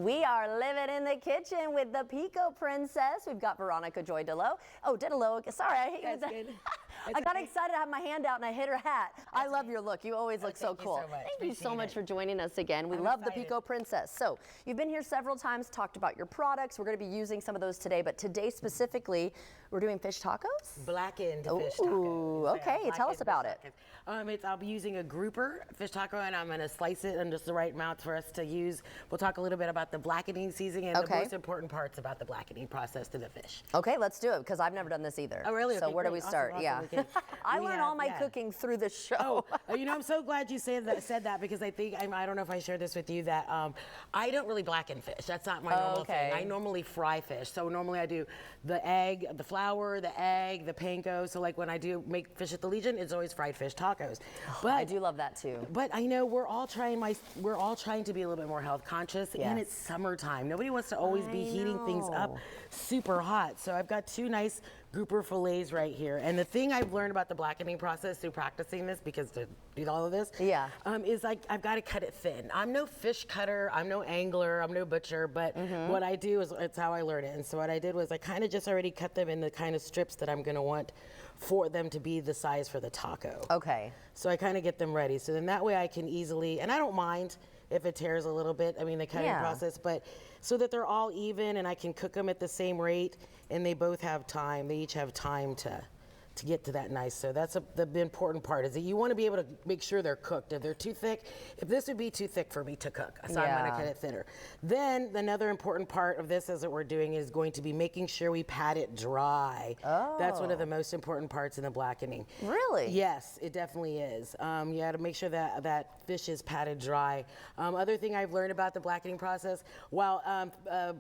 We are living in the kitchen with the Pico princess. We've got Veronica Joy Delo. Oh, Delo. Sorry, I hit you with that. I got excited. I had my hand out and I hit her hat. I love your look. You always look so cool. Thank you so much for joining us again. We love the Pico princess. So you've been here several times, talked about your products. We're going to be using some of those today, but today specifically, we're doing fish tacos? Blackened fish tacos. Ooh, okay. Tell us about it. I'll be using a grouper fish taco, and I'm going to slice it in just the right amount for us to use. We'll talk a little bit about the blackening seasoning and the most important parts about the blackening process to the fish. Okay, let's do it, because I've never done this either. Oh, really? So Okay, where do we start? Awesome. I learn all my cooking through the show. Oh, you know, I'm so glad you said that because I think, I don't know if I shared this with you, that I don't really blacken fish. That's not my normal thing. I normally fry fish. So normally I do the egg, the flour, the egg, the panko. So like when I do make fish at the Legion, it's always fried fish tacos. But I do love that too. But I know we're all trying to be a little bit more health conscious, and it's summertime. Nobody wants to always be heating things up super hot. So I've got two nice grouper fillets right here. And the thing I've learned about the blackening process through practicing this, because to do all of this, is like I've got to cut it thin. I'm no fish cutter, I'm no angler, I'm no butcher, but what I do is, it's how I learn it. And so what I did was I kind of just already cut them in the kind of strips that I'm going to want for them to be the size for the taco. Okay. So I kind of get them ready. So then that way I can easily, and I don't mind if it tears a little bit, I mean the cutting process, but so that they're all even and I can cook them at the same rate, and they both have time, they each have time to get to that nice. So that's the important part, is that you want to be able to make sure they're cooked. If they're too thick, if this would be too thick for me to cook, so I'm going to cut it thinner. Then another important part of this is that we're doing is going to be making sure we pat it dry. Oh. That's one of the most important parts in the blackening. Really? Yes, it definitely is. You got to make sure that that fish is patted dry. Other thing I've learned about the blackening process, while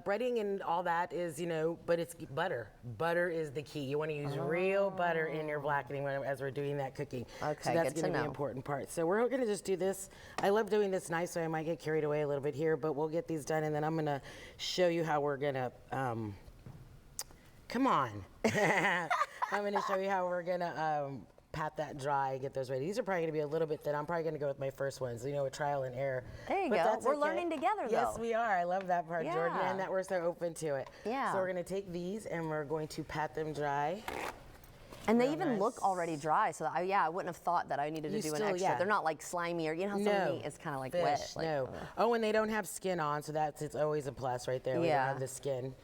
breading and all that is, but it's butter. Butter is the key. You want to use real butter in your blackening as we're doing that cooking. Okay, so that's going to be an important part. So we're going to just do this. I love doing this nice, so I might get carried away a little bit here, but we'll get these done, and then I'm going to show you how we're going to, come on. I'm going to show you how we're going to pat that dry, get those ready. These are probably going to be a little bit thin. I'm probably going to go with my first ones, with trial and error. There you go. We're learning together, though. Yes, we are. I love that part, Jordan, and that we're so open to it. Yeah. So we're going to take these, and we're going to pat them dry. And they even look already dry, so I wouldn't have thought that I needed to do an extra. They're not like slimy, or how some meat is kind of like wet. Oh, and they don't have skin on, so it's always a plus right there. We don't have the skin.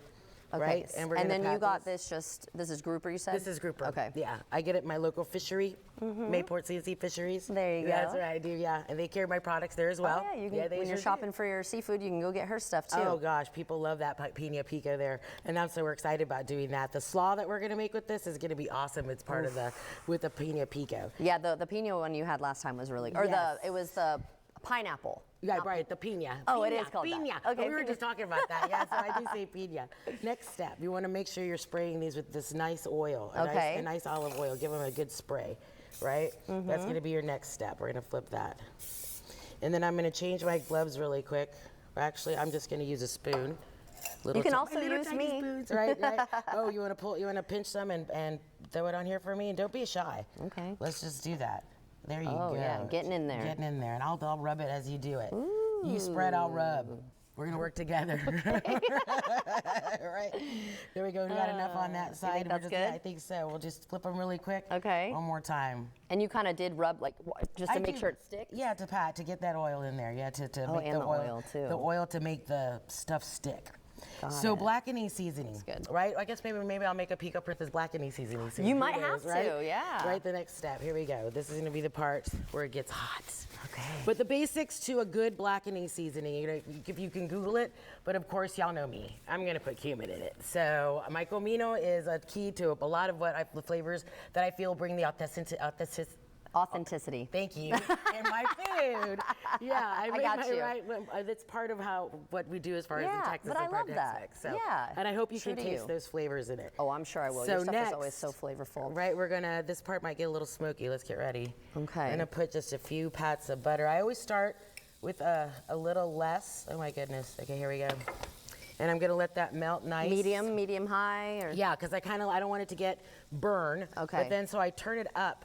Okay. Right? And then you got this is grouper, you said? This is grouper. Okay. Yeah. I get it at my local fishery, Mayport CNC Fisheries. There you go. That's what I do, And they carry my products there as well. Oh, yeah. You can, when you're shopping for your seafood, you can go get her stuff too. Oh, gosh. People love that Pico there. And I'm so excited about doing that. The slaw that we're going to make with this is going to be awesome. It's part of with the Pico. Yeah, the pino one you had last time was really, it was the pineapple. Yeah, right, the pina. Oh, it is called pina. That. Okay, we were just talking about that. Yeah, so I do say pina. Next step, you want to make sure you're spraying these with this nice oil, a nice olive oil. Give them a good spray, right? That's going to be your next step. We're going to flip that. And then I'm going to change my gloves really quick. Actually, I'm just going to use a spoon. You can also use me. Spoons, right? Oh, you want to pinch some and throw it on here for me? And don't be shy. Okay. Let's just do that. There you go. Oh, yeah, getting in there. Getting in there. And I'll rub it as you do it. Ooh. You spread, I'll rub. We're going to work together. Right. There we go. We got enough on that side. You think that's good? Yeah, I think so. We'll just flip them really quick. Okay. One more time. And you kind of did rub, just to make sure it sticks? Yeah, to get that oil in there. Yeah, to make the oil, too. The oil to make the stuff stick. Blackening seasoning, right? I guess maybe I'll make a Pico Princess blackening seasoning. You might have to, yeah. Right, the next step. Here we go. This is going to be the part where it gets hot. Okay. But the basics to a good blackening seasoning, if you can Google it, but of course y'all know me. I'm going to put cumin in it. So my comino is a key to a lot of the flavors that I feel bring the authenticity. Thank you. In my food. Yeah, I got you. Right. That's part of what we do as far as in Texas. But I love that. So, and I hope you can taste those flavors in it. Oh, I'm sure I will. Your stuff is always so flavorful. Right, this part might get a little smoky. Let's get ready. Okay. I'm gonna put just a few pats of butter. I always start with a little less. Oh my goodness. Okay, here we go. And I'm gonna let that melt nice. Medium high? Or? Yeah, because I don't want it to get burn. Okay. But then so I turn it up.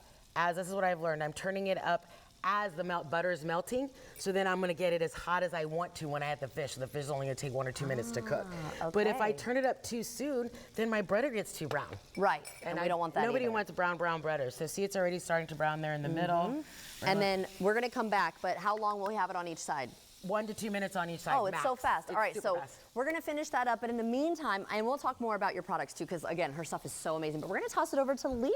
This is what I've learned. I'm turning it up as the butter is melting. So then I'm gonna get it as hot as I want to when I add the fish. So the fish is only gonna take 1 or 2 minutes to cook. But if I turn it up too soon, then my butter gets too brown. Right, and we don't want that Nobody either. wants brown butter. So see, it's already starting to brown there in the middle. And then we're gonna come back, but how long will we have it on each side? 1 to 2 minutes on each side. Oh, it's max. so fast. It's All right, super so fast. we're gonna finish that up, and in the meantime, and we'll talk more about your products too, because again, her stuff is so amazing, but we're gonna toss it over to Leroy.